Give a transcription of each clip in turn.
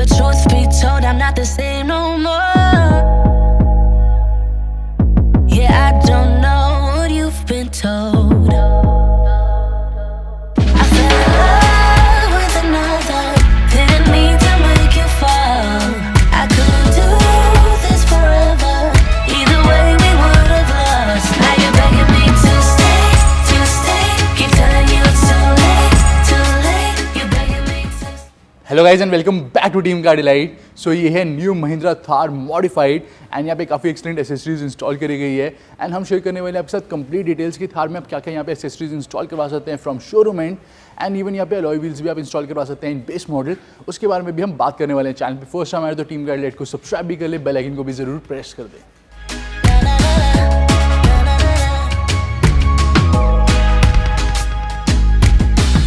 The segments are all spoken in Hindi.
But truth be told, I'm not the same no more. Yeah, I don't know what you've been told. I fell in love with another, didn't mean to make you fall. I couldn't do this forever, either way we would have lost. Now you're begging me to stay, keep telling you it's too late, you're begging me to stay. Hello guys and welcome back to team गाड़ी लाइट। सो ये है new Mahindra Thar modified and यहाँ पे काफ़ी एक्सटेंट एसेसरीज इंस्टॉल करी गई है एंड हम शेयर करने वाले हैं आपके साथ कंप्लीट डिटेल्स की थार में आप क्या क्या यहाँ पे एसेसरीज इंस्टॉल करवा सकते हैं फ्रॉम शोरूम एंड इवन यहाँ पे अलॉय व्हील्स भी आप इंस्टॉल करवा सकते हैं इन बेस मॉडल। उसके बारे में भी हम बात करने वाले हैं। चैनल पे फर्स्ट टाइम आए तो टीम गाड़ी लाइट को सब्सक्राइब भी कर ले, बेल आइकन को भी जरूर प्रेस कर दें।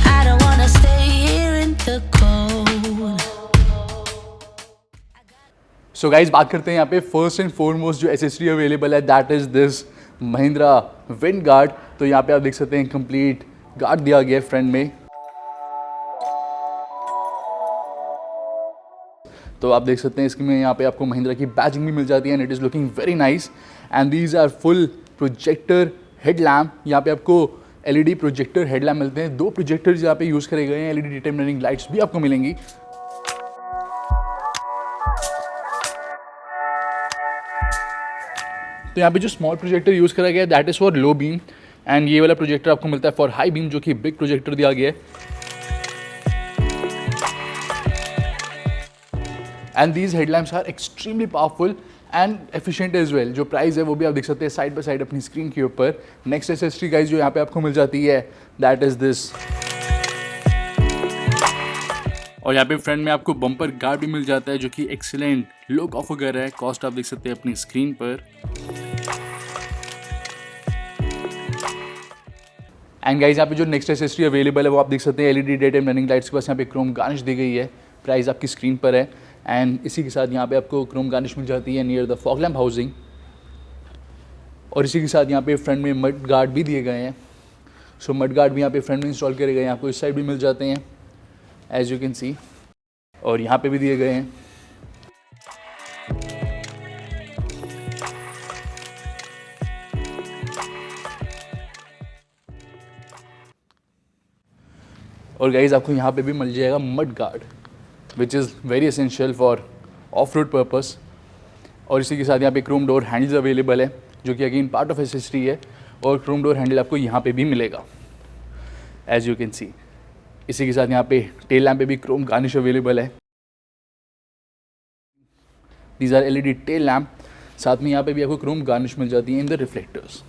I don't wanna stay here in the cold. So guys बात करते हैं यहाँ पे फर्स्ट एंड फॉरमोस्ट जो एसेसरी अवेलेबल है that is this Mahindra wind guard. तो यहाँ पे आप देख सकते हैं कंप्लीट गार्ड दिया गया है फ्रंट में। तो आप देख सकते हैं इसमें यहाँ पे आपको महिंद्रा की बैजिंग भी मिल जाती है and it is looking very nice and these are full projector headlamp. यहाँ पे आपको एलईडी प्रोजेक्टर हेडलैम्प मिलते हैं। 2 प्रोजेक्टर्स यहाँ पे यूज़ करे गए हैं। LED day time running lights भी आपको मिलेंगी। तो यहाँ पे जो स्मॉल प्रोजेक्टर यूज़ करा गया है that is for low beam and ये वाला प्रोजेक्टर आपको मिलता है फॉर हाई बीम जो कि बिग प्रोजेक्टर दिया गया है। And these headlamps are extremely powerful and efficient as well. जो प्राइस है वो भी आप देख सकते हैं साइड बाय साइड अपनी स्क्रीन के ऊपर। नेक्स्ट एसेसरी गाइस जो यहाँ पे आपको मिल जाती है दैट इज़ दिस। और यहाँ पे फ्रंट में आपको बम्पर गार्ड भी मिल जाता है जो कि एक्सीलेंट लुक ऑफर कर रहा है। कॉस्ट आप देख सकते हैं अपनी स्क्रीन पर। एंड गाइस यहाँ पे जो नेक्स्ट एसेसरी अवेलेबल है वो आप देख सकते हैं LED day time running lights के पास यहाँ पे क्रोम गार्निश दी गई है। प्राइस आपकी स्क्रीन पर है एंड इसी के साथ यहाँ पे आपको क्रोम गार्निश मिल जाती है near the fog lamp housing. और इसी के साथ यहाँ पे फ्रंट में मड गार्ड भी दिए गए हैं। सो मड गार्ड भी यहाँ पे फ्रंट में इंस्टॉल करे गए हैं। आपको इस साइड भी मिल जाते हैं एज यू कैन सी और यहाँ पे भी दिए गए हैं। और गाइज आपको यहाँ पे भी मिल जाएगा mud guard which is very essential for of road purpose. और इसी के साथ यहाँ पे क्रोम डोर हैंडल्स अवेलेबल है जो कि अगेन पार्ट ऑफ एसेसरी है और क्रोम डोर हैंडल आपको यहाँ पे भी मिलेगा एज यू कैन सी। इसी के साथ यहाँ पे टेल लैम्प पे भी क्रोम गार्निश अवेलेबल है। These are LED tail lamp. साथ में यहाँ पे भी आपको क्रोम गार्निश मिल जाती है इन द रिफ्लेक्टर्स।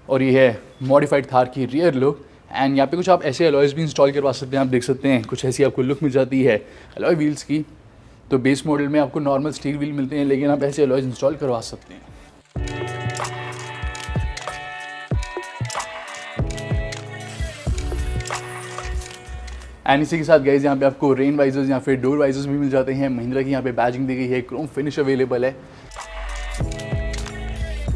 और ये है मॉडिफाइड थार की रियर लुक एंड यहाँ पे कुछ आप ऐसे अलॉयज़ भी इंस्टॉल करवा सकते हैं। आप देख सकते हैं कुछ ऐसी आपको लुक मिल जाती है अलॉय व्हील्स की। तो बेस मॉडल में आपको नॉर्मल स्टील व्हील मिलते हैं लेकिन आप ऐसे अलॉयज़ इंस्टॉल करवा सकते हैं। एंड इसी के साथ गाइज यहाँ पे आपको रेन वाइजर्स या फिर डोर वाइजर्स भी मिल जाते हैं। महिंद्रा की यहाँ पे बैजिंग दी गई है। क्रोम फिनिश अवेलेबल है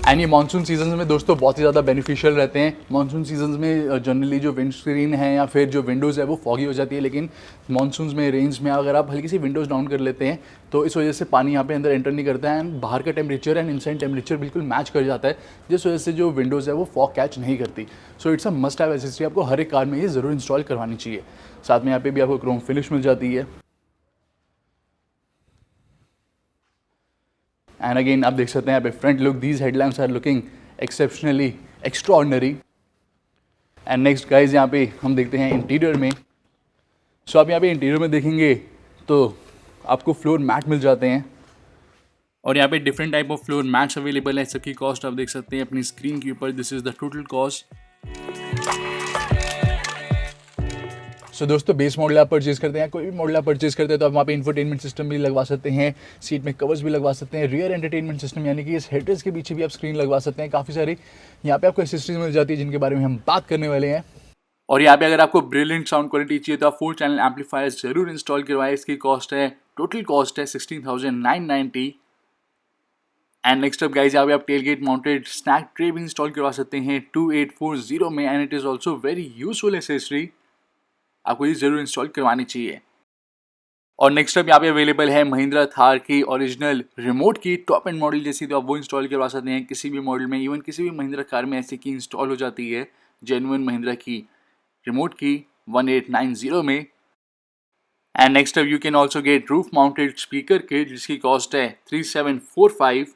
एंड ये मानसून सीजन में दोस्तों बहुत ही ज़्यादा बेनिफिशियल रहते हैं। मानसून सीजन में जनरली जो विंड स्क्रीन है या फिर जो विंडोज़ है वो फॉगी हो जाती है लेकिन मानसून में रेंज में अगर आप हल्की सी विंडोज़ डाउन कर लेते हैं तो इस वजह से पानी यहाँ पे अंदर एंटर नहीं करता है एंड बाहर का टेम्परेचर एंड इनसाइड टेम्परेचर बिल्कुल मैच कर जाता है जिस वजह से जो विंडोज़ है वो फॉग कैच नहीं करती। सो it's a must have accessory. आपको हर एक कार में ये ज़रूर इंस्टॉल करवानी चाहिए। साथ में यहाँ पे भी आपको क्रोम फिनिश मिल जाती है। एंड अगेन आप देख सकते हैं यहाँ पे front look these headlamps are looking exceptionally extraordinary. And next guys यहाँ पे हम देखते हैं इंटीरियर में। सो आप यहाँ पे इंटीरियर में देखेंगे तो आपको फ्लोर मैट मिल जाते हैं और यहाँ पे different type of floor mats available है। सबकी कॉस्ट आप देख सकते हैं अपनी स्क्रीन के ऊपर। This is the total cost. So दोस्तों बेस मॉडल आप परचेज करते हैं, कोई भी मॉडल आप परचेज करते हैं तो आप वहाँ पे इंफोटेनमेंट सिस्टम भी लगवा सकते हैं, सीट में कवर्स भी लगवा सकते हैं, रियर एंटरटेनमेंट सिस्टम यानी कि इस हेडरेस्ट के पीछे भी आप स्क्रीन लगवा सकते हैं। काफ़ी सारी यहाँ पे आपको एक्सेसरीज मिल जाती है जिनके बारे में हम बात करने वाले हैं। और यहाँ पे अगर आपको ब्रिलियंट साउंड क्वालिटी चाहिए तो आप 4 चैनल एम्पलीफायर जरूर इंस्टॉल करवाएं। इसकी कॉस्ट है, टोटल कॉस्ट है 16,990। एंड नेक्स्ट अप गाइज यहाँ पे आप टेलगेट माउंटेड स्नैक ट्रे भी इंस्टॉल करवा सकते हैं 2840 में, and it is also very useful accessory. आपको ये जरूर इंस्टॉल करवानी चाहिए। और नेक्स्ट अप यहाँ पे अवेलेबल है महिंद्रा थार की ओरिजिनल रिमोट की टॉप एंड मॉडल जैसी, तो आप वो इंस्टॉल करवा सकते हैं किसी भी मॉडल में। इवन किसी भी महिंद्रा कार में ऐसी की इंस्टॉल हो जाती है जेन्युइन महिंद्रा की रिमोट की 1890 में। And next up you can also get roof mounted speaker kit जिसकी कॉस्ट है 3745।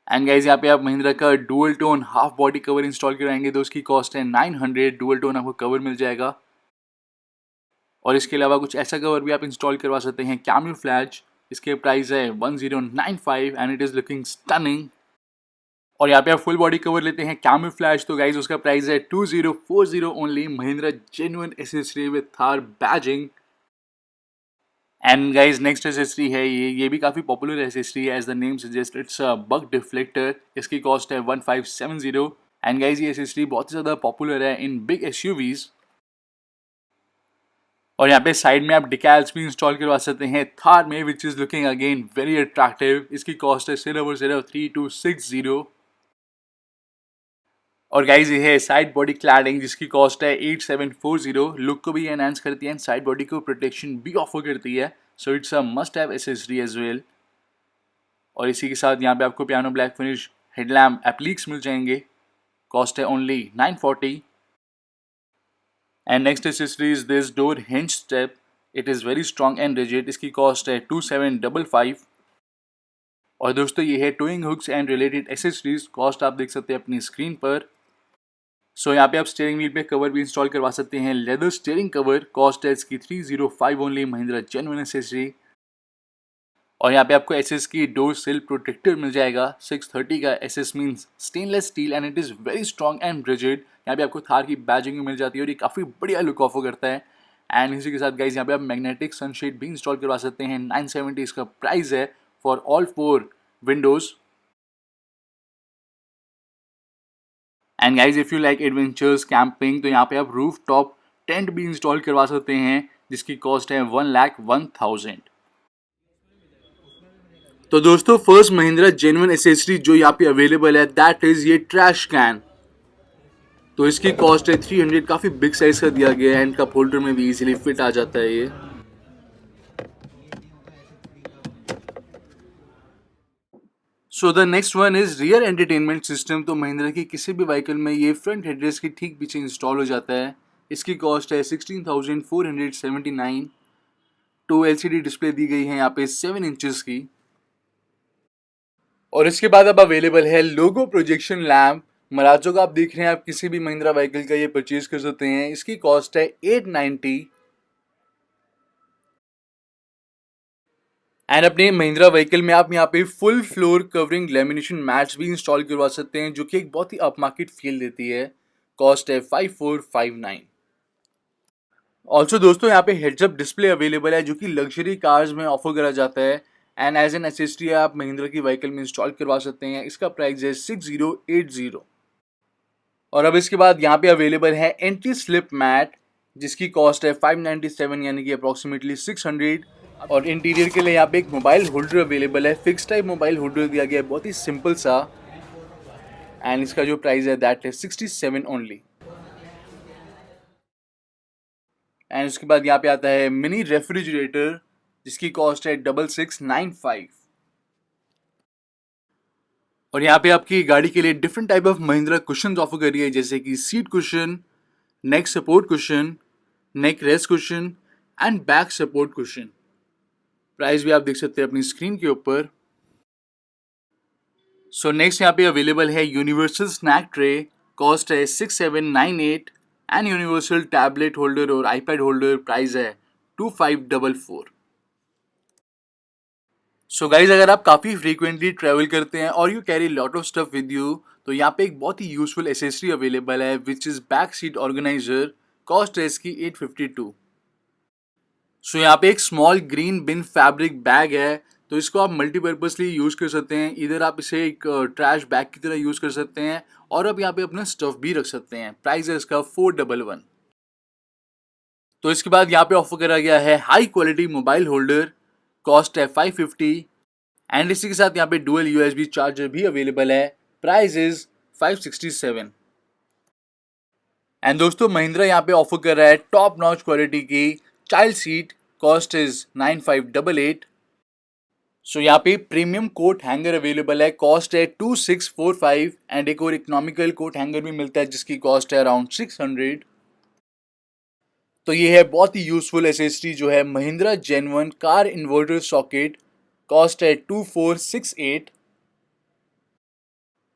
एंड गाइज यहाँ पे आप महिंद्रा का dual tone half body cover install कराएंगे तो उसकी कॉस्ट है 900। डुअल टोन आपको कवर मिल जाएगा। और इसके अलावा कुछ ऐसा कवर भी आप इंस्टॉल करवा सकते हैं कैमोफ्लेज, इसके प्राइस है 1095 and it is looking stunning. और यहाँ पे आप फुल बॉडी कवर लेते हैं कैमोफ्लेज तो गाइज उसका प्राइस है 2040 only. Mahindra genuine accessory with Thar badging. And guys next accessory है ये भी काफ़ी पॉपुलर एसेसरी है, as the name suggest it's a bug deflector. इसकी कॉस्ट है 1570। एंड गाइज ये एसेसरी बहुत ही ज़्यादा पॉपुलर है इन बिग SUVs। और यहाँ पे साइड में आप डिकैल्स भी इंस्टॉल करवा सकते हैं थार में which is looking again very attractive. इसकी कॉस्ट है सिर्फ और सिर्फ 3260। और गाइज ये है साइड बॉडी क्लैडिंग जिसकी कॉस्ट है 8740। लुक को भी एनहांस करती है एंड साइड बॉडी को प्रोटेक्शन भी ऑफर करती है, so it's a must have accessory as well. और इसी के साथ यहाँ पे आपको piano black finish headlamp appliques मिल जाएंगे, कॉस्ट है only 940। And next accessory is this door hinge step, it is very strong and rigid. इसकी कॉस्ट है 2755। और दोस्तों ये है towing hooks and related accessories, cost आप देख सकते हैं अपनी स्क्रीन पर। सो यहाँ पे आप स्टीयरिंग व्हील पे कवर भी इंस्टॉल करवा सकते हैं, लेदर स्टीयरिंग कवर, कॉस्ट है इसकी 305 ओनली। Mahindra genuine accessory. और यहाँ पे आपको SS की डोर सिल प्रोटेक्टर मिल जाएगा 630 का। SS means stainless steel and it is very strong and rigid. यहाँ पे आपको थार की बैजिंग मिल जाती है और ये काफ़ी बढ़िया लुक ऑफर करता है। एंड इसी के साथ गाइज यहाँ पे आप मैग्नेटिक सनशेड भी इंस्टॉल करवा सकते हैं, 970 इसका प्राइस है for all 4 Windows. And guys if you like adventures camping तो यहाँ पे आप रूफ टॉप टेंट भी इंस्टॉल करवा सकते हैं जिसकी कॉस्ट है 1,01,000। तो दोस्तों फर्स्ट महिंद्रा जेन्युइन एसेसरी जो यहाँ पे अवेलेबल है दैट इज ये ट्रैश कैन। तो इसकी कॉस्ट है 300, काफ़ी बिग साइज का दिया गया है एंड कप होल्डर में भी इजीली फिट आ जाता है ये। So the next one is rear entertainment system. तो महिंद्रा की किसी भी व्हीकल में ये फ्रंट हेडरेस्ट के ठीक पीछे इंस्टॉल हो जाता है। इसकी कॉस्ट है 16,479। तो LCD डिस्प्ले दी गई है यहाँ पे 7 इंचेस की। और इसके बाद अब अवेलेबल है लोगो प्रोजेक्शन लैम्प मराजो का। आप देख रहे हैं आप किसी भी महिंद्रा व्हीकल का ये परचेज कर सकते हैं। इसकी कॉस्ट है 890। एंड अपने महिंद्रा व्हीकल में आप यहाँ पे full floor covering lamination mats भी इंस्टॉल करवा सकते हैं जो कि एक बहुत ही अप मार्केट फील देती है। कॉस्ट है 5459। ऑल्सो दोस्तों यहाँ पे हेड्स अप डिस्प्ले अवेलेबल है जो कि लग्जरी कार्स में ऑफर करा जाता है एंड एज एन एसेसरी आप महिंद्रा की व्हीकल में इंस्टॉल करवा सकते हैं। इसका प्राइस है 6080। और अब इसके बाद यहाँ पे अवेलेबल है एंटी स्लिप मैट जिसकी कॉस्ट है 597 यानी कि अप्रॉक्सीमेटली 600। और इंटीरियर के लिए यहाँ पे एक मोबाइल होल्डर अवेलेबल है, फिक्स टाइप मोबाइल होल्डर दिया गया है, बहुत ही सिंपल सा। एंड इसका जो प्राइस है दैट है 67 ओनली। एंड उसके बाद यहाँ पे आता है मिनी रेफ्रिजरेटर जिसकी कॉस्ट है 6695। और यहाँ पे आपकी गाड़ी के लिए different type of Mahindra cushion offer कर रही है जैसे कि seat cushion, neck support cushion, neck rest cushion and back support cushion. Price भी आप देख सकते हैं अपनी स्क्रीन के ऊपर। सो नेक्स्ट यहाँ पे अवेलेबल है यूनिवर्सल स्नैक ट्रे, कॉस्ट है 6798 एंड यूनिवर्सल टैबलेट होल्डर और आईपैड होल्डर, प्राइस है 2544। सो गाइज अगर आप काफ़ी फ्रीक्वेंटली ट्रैवल करते हैं और you carry lot of stuff with you तो यहाँ पे एक बहुत ही यूजफुल एसेसरी अवेलेबल है which is back seat organiser, cost है इसकी 852। सो यहाँ पे एक स्मॉल ग्रीन बिन फैब्रिक बैग है तो इसको आप मल्टीपर्पसली यूज़ कर सकते हैं। इधर आप इसे एक ट्रैश बैग की तरह यूज़ कर सकते हैं और आप यहाँ पे अपना स्टफ भी रख सकते हैं। प्राइस है इसका 411। तो इसके बाद यहाँ पे ऑफर करा गया है high quality mobile holder, cost है 550 एंड इसी के साथ यहाँ पे डुअल USB चार्जर भी अवेलेबल है, प्राइस इज 567। एंड दोस्तों महिंद्रा यहाँ पे ऑफर कर रहा है टॉप नॉच क्वालिटी की चाइल्ड सीट, कॉस्ट इज 9588। सो यहाँ पे प्रीमियम कोट हैंगर अवेलेबल है, कॉस्ट है 2645। एंड एक और इकोनॉमिकल कोट हैंगर भी मिलता है जिसकी कॉस्ट है अराउंड 600। तो ये है बहुत ही यूजफुल एसेसरी जो है Mahindra gen 1 car inverter socket, cost है 2468।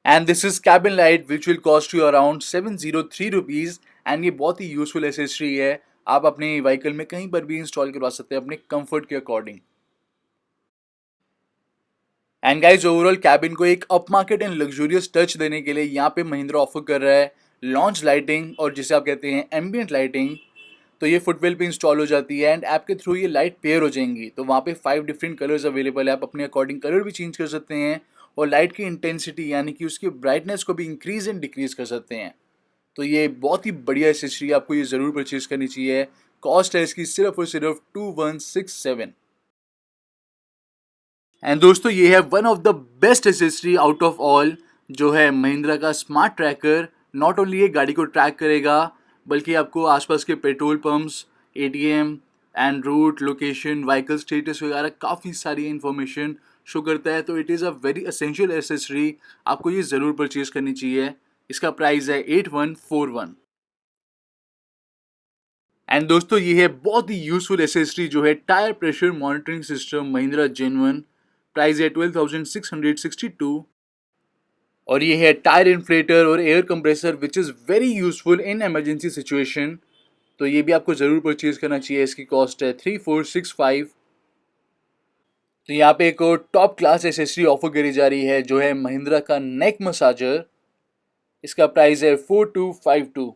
And this is cabin light which will cost you around 703 rupees. And ये बहुत ही यूजफुल एसेसरी है, आप अपने व्हीकल में कहीं पर भी इंस्टॉल करवा सकते हैं अपने कंफर्ट के according. And guys overall cabin को एक up market and luxurious touch देने के लिए यहाँ पे महिंद्रा ऑफर कर रहा है लॉन्च लाइटिंग, और जिसे आप कहते हैं एम्बियंट लाइटिंग। तो ये फुटवेल पे इंस्टॉल हो जाती है एंड ऐप के थ्रू ये लाइट पेयर हो जाएंगी। तो वहाँ पे 5 डिफरेंट कलर्स अवेलेबल है, आप अपने अकॉर्डिंग कलर भी चेंज कर सकते हैं और लाइट की इंटेंसिटी यानी कि उसकी ब्राइटनेस को भी इंक्रीज एंड डिक्रीज कर सकते हैं। तो ये बहुत ही बढ़िया एसेसरी, आपको ये ज़रूर परचेज करनी चाहिए। कॉस्ट है इसकी सिर्फ और सिर्फ 2167। एंड दोस्तों ये है one of the best accessory out of all, जो है महिंद्रा का स्मार्ट ट्रैकर। नॉट ओनली ये गाड़ी को ट्रैक करेगा बल्कि आपको आसपास के petrol pumps, ATM and route, location, vehicle status वगैरह काफ़ी सारी इन्फॉर्मेशन शो करता है। तो it is a very essential accessory, आपको ये ज़रूर परचेज करनी चाहिए। इसका प्राइस है 8141। एंड दोस्तों ये है बहुत ही यूजफुल एसेसरी जो है tyre pressure monitoring system Mahindra gen 1, price है 12,662। और ये है टायर इन्फ्लेटर और air compressor which is very useful in emergency situation. तो ये भी आपको ज़रूर परचेज करना चाहिए, इसकी कॉस्ट है 3465। तो यहाँ पे एक और टॉप क्लास एसेसरी ऑफर करी जा रही है जो है महिंद्रा का नेक मसाजर, इसका प्राइस है 4252।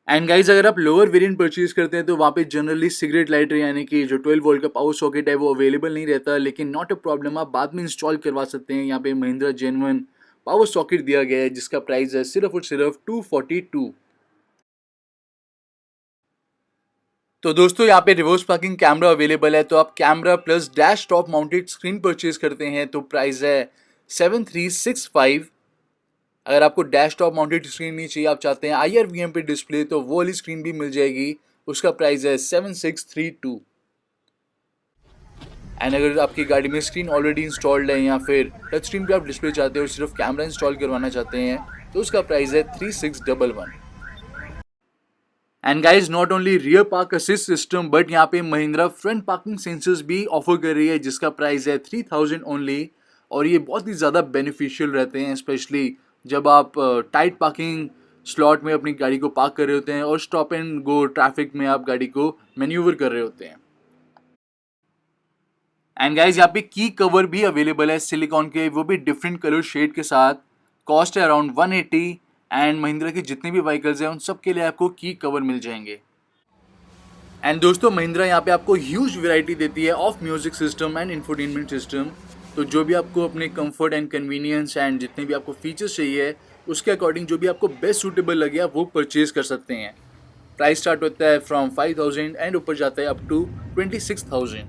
एंड गाइज अगर आप लोअर वेरिएंट परचेज करते हैं तो वहाँ पे जनरली सिगरेट लाइटर यानी कि जो 12 वोल्ट का पावर सॉकेट है वो अवेलेबल नहीं रहता, लेकिन नॉट अ प्रॉब्लम, आप बाद में इंस्टॉल करवा सकते हैं। यहाँ पे महिंद्रा जेन 1 पावर सॉकेट दिया गया है जिसका प्राइस है सिर्फ और सिर्फ 242। तो दोस्तों यहाँ पे रिवर्स पार्किंग कैमरा अवेलेबल है, तो आप camera plus dash top mounted screen purchase करते हैं तो प्राइस है 7365। अगर आपको डैश टॉप माउंटेड स्क्रीन नहीं चाहिए, आप चाहते हैं IRVM पे डिस्प्ले, तो वो वाली स्क्रीन भी मिल जाएगी, उसका प्राइस है 7632। एंड अगर आपकी गाड़ी में स्क्रीन ऑलरेडी इंस्टॉल्ड है या फिर टच स्क्रीन पे आप डिस्प्ले चाहते हो और सिर्फ कैमरा इंस्टॉल करवाना चाहते हैं तो उसका प्राइस है 3611। And guys not only rear park assist system but यहाँ पे महिंद्रा फ्रंट पार्किंग सेंसर्स भी ऑफर कर रही है जिसका प्राइस है 3000 ओनली। और ये बहुत ही ज़्यादा बेनिफिशियल रहते हैं, स्पेशली जब आप टाइट पार्किंग स्लॉट में अपनी गाड़ी को पार्क कर रहे होते हैं और स्टॉप एंड गो ट्रैफिक में आप गाड़ी को मैन्यूवर कर रहे होते हैं। एंड गाइज यहाँ पे की कवर भी अवेलेबल है सिलिकॉन के, वो भी डिफरेंट कलर शेड के साथ, कॉस्ट है अराउंड 180। एंड महिंद्रा के जितने भी व्हीकल्स हैं उन सब के लिए आपको की कवर मिल जाएंगे। एंड दोस्तों महिंद्रा यहाँ पे आपको ह्यूज वैरायटी देती है of music system and infotainment system. तो जो भी आपको अपने कंफर्ट एंड कन्वीनियंस एंड जितने भी आपको फीचर्स चाहिए उसके अकॉर्डिंग जो भी आपको बेस्ट सूटेबल लगे आप वो परचेज कर सकते हैं। प्राइस स्टार्ट होता है फ्रॉम 5000 एंड ऊपर जाता है अप टू 26,000।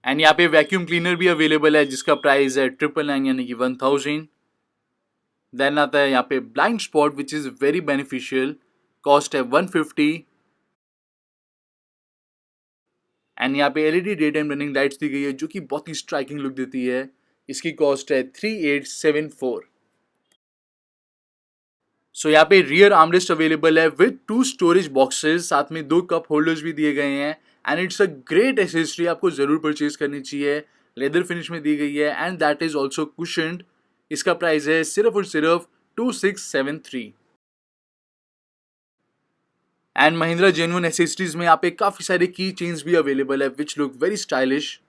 एंड यहाँ पे वैक्यूम क्लीनर भी अवेलेबल है जिसका प्राइस है 999 यानी कि 1000। देन आता है यहाँ पे blind spot which is very beneficial, cost है 150। एंड यहाँ पे LED day time running lights दी गई है जो कि बहुत ही स्ट्राइकिंग लुक देती है, इसकी कॉस्ट है 3874। सो यहाँ पे रियर आर्मरेस्ट अवेलेबल है विद 2 स्टोरेज बॉक्सेस, साथ में 2 कप होल्डर्स भी दिए गए हैं। And it's a great accessory, आपको ज़रूर परचेज करनी चाहिए। लेदर फिनिश में दी गई है and that is also cushioned. इसका प्राइस है सिर्फ और सिर्फ 2673। एंड महिंद्रा जेन 1 एसेसरीज में यहाँ पे काफ़ी सारे की चेन्स भी अवेलेबल है which look very stylish.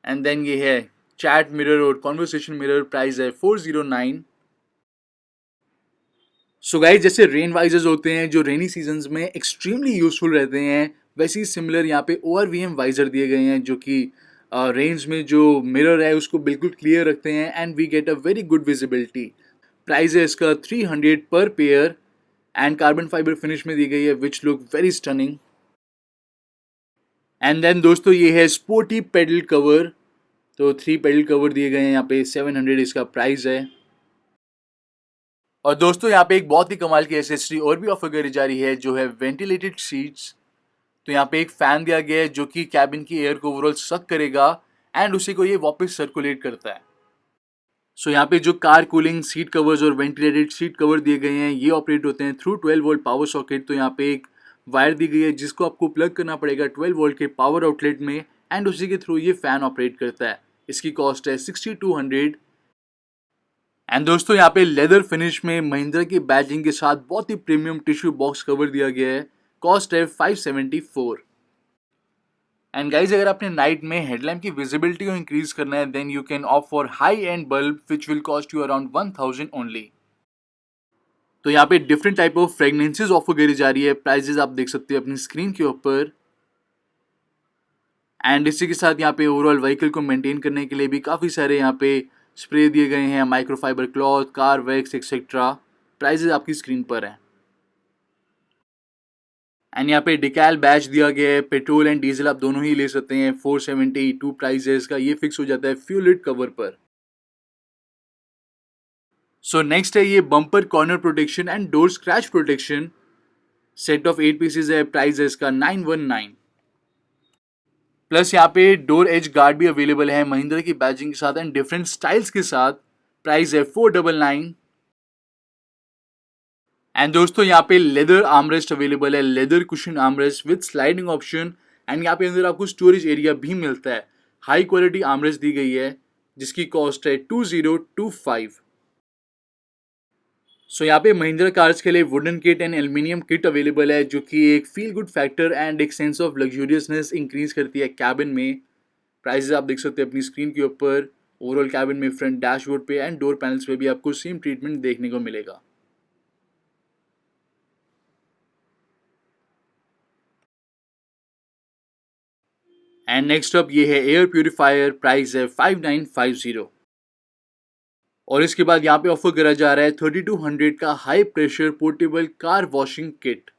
And then ये है चैट मिरर और कॉन्वर्सेशन मिरर, प्राइस है 409। सो गाइस जैसे रेन वाइजर्स होते हैं जो रेनी सीजन्स में एक्सट्रीमली यूजफुल रहते हैं, वैसे ही सिमिलर यहाँ पे ORVM वाइजर दिए गए हैं जो कि रेंज में जो मिरर है उसको बिल्कुल क्लियर रखते हैं and we get a very good visibility. Price है इसका 300 पर pair and carbon fibre finish में दी गई है which look very stunning. And then दोस्तों ये है स्पोर्टी पेडल कवर, तो 3 पेडल कवर दिए गए हैं यहाँ पे, 700 इसका प्राइस है। और दोस्तों यहाँ पे एक बहुत ही कमाल की एसेसरी और भी ऑफर करी जा रही है जो है वेंटिलेटेड सीट्स। तो यहाँ पे एक फैन दिया गया है जो कि कैबिन की एयर को ओवरऑल सक करेगा एंड उसी को ये वापस सर्कुलेट करता है। सो यहाँ पे जो कार कूलिंग सीट कवर्स और वेंटिलेटेड सीट कवर दिए गए हैं ये ऑपरेट होते हैं थ्रू 12 वोल्ट पावर सॉकेट। तो यहाँ पे एक वायर दी गई है जिसको आपको प्लग करना पड़ेगा 12 वोल्ट के पावर आउटलेट में एंड उसी के थ्रू ये फैन ऑपरेट करता है। इसकी कॉस्ट है 6200। एंड दोस्तों यहाँ पे लेदर फिनिश में महिंद्रा की बैजिंग के साथ बहुत ही प्रीमियम टिश्यू बॉक्स कवर दिया गया है। कॉस्ट है 574। एंड गाइज अगर आपने नाइट में हेडलैम्प की विजिबिलिटी को इंक्रीज करना है then you can opt for high end bulb which will cost you around 1000 only. तो यहाँ पे different type of fragrances offer करी जा रही है। प्राइजेस आप देख सकते हैं अपनी स्क्रीन के ऊपर। एंड इसी के साथ यहाँ पे ओवरऑल व्हीकल को मेंटेन करने के लिए भी काफ़ी सारे यहाँ पे स्प्रे दिए गए हैं, microfibre cloth, car wax etcetera. Prices आपकी स्क्रीन पर हैं। एंड यहाँ पे डिकैल बैच दिया गया है। पेट्रोल एंड डीजल आप दोनों ही ले सकते हैं। 472 प्राइजेस का ये फिक्स हो जाता है फ्यूल लिड कवर पर। सो नेक्स्ट है ये bumper corner protection and door scratch protection. Set of 8 pieces है। प्राइस है इसका 919। प्लस यहाँ पे डोर एज गार्ड भी अवेलेबल है महिंद्रा की बैजिंग के साथ एंड डिफरेंट स्टाइल्स के साथ। प्राइस है 499। एंड दोस्तों यहाँ पे लेदर आर्मरेस्ट अवेलेबल है, leather cushion armrest with sliding option. And यहाँ पे अंदर आपको स्टोरेज एरिया भी मिलता है। हाई क्वालिटी आर्मरेस्ट दी गई है जिसकी कॉस्ट है 2025। सो यहाँ पे महिंद्रा कार्स के लिए wooden kit and aluminium kit available है जो कि एक फील गुड फैक्टर एंड एक सेंस ऑफ लग्जूरियसनेस इंक्रीज करती है कैबिन में। प्राइसेस आप देख सकते हैं अपनी स्क्रीन के ऊपर। ओवरऑल कैबिन में फ्रंट डैशबोर्ड पे एंड डोर पैनल्स पे भी आपको सेम ट्रीटमेंट देखने को मिलेगा। एंड नेक्स्ट अप ये है एयर प्यूरिफायर। प्राइस है 5950। और इसके बाद यहाँ पे ऑफर करा जा रहा है 3200 का high pressure portable car washing kit.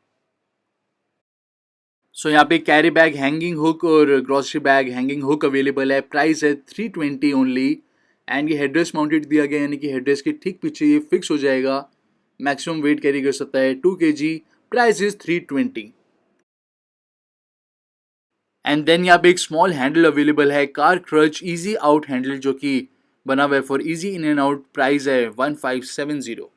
So यहाँ पे कैरी बैग हैंगिंग हुक और grocery bag hanging hook available है। प्राइस है 320 ओनली। एंड ये हेडरेस्ट माउंटेड दिया गया यानी कि हेडरेस्ट के ठीक पीछे ये फिक्स हो जाएगा। मैक्सिमम वेट कैरी कर सकता है 2 kg। Price is 320। And then यहाँ पे एक स्मॉल हैंडल अवेलेबल है, car crutch easy out handle जो कि बना हुआ है for easy in and out. Price है 1570।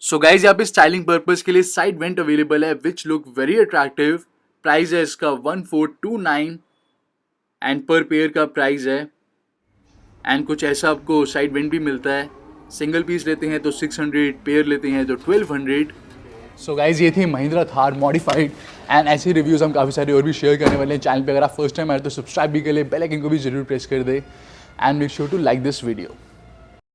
सो गाइज यहाँ पे स्टाइलिंग पर्पस के लिए साइड वेंट अवेलेबल है which look very attractive. Price है इसका 1429 एंड पर पेयर का प्राइस है। एंड कुछ ऐसा आपको साइड वेंट भी मिलता है। सिंगल पीस लेते हैं तो 600, पेयर लेते हैं तो 1200। सो गाइज ये थी महिंद्रा थार मॉडिफाइड एंड ऐसे रिव्यूज़ हम काफ़ी सारे और भी शेयर करने वाले हैं चैनल पे। अगर आप फर्स्ट टाइम आए तो सब्सक्राइब भी कर ले, बेल आइकन को भी जरूर प्रेस कर दे and make sure to like this video.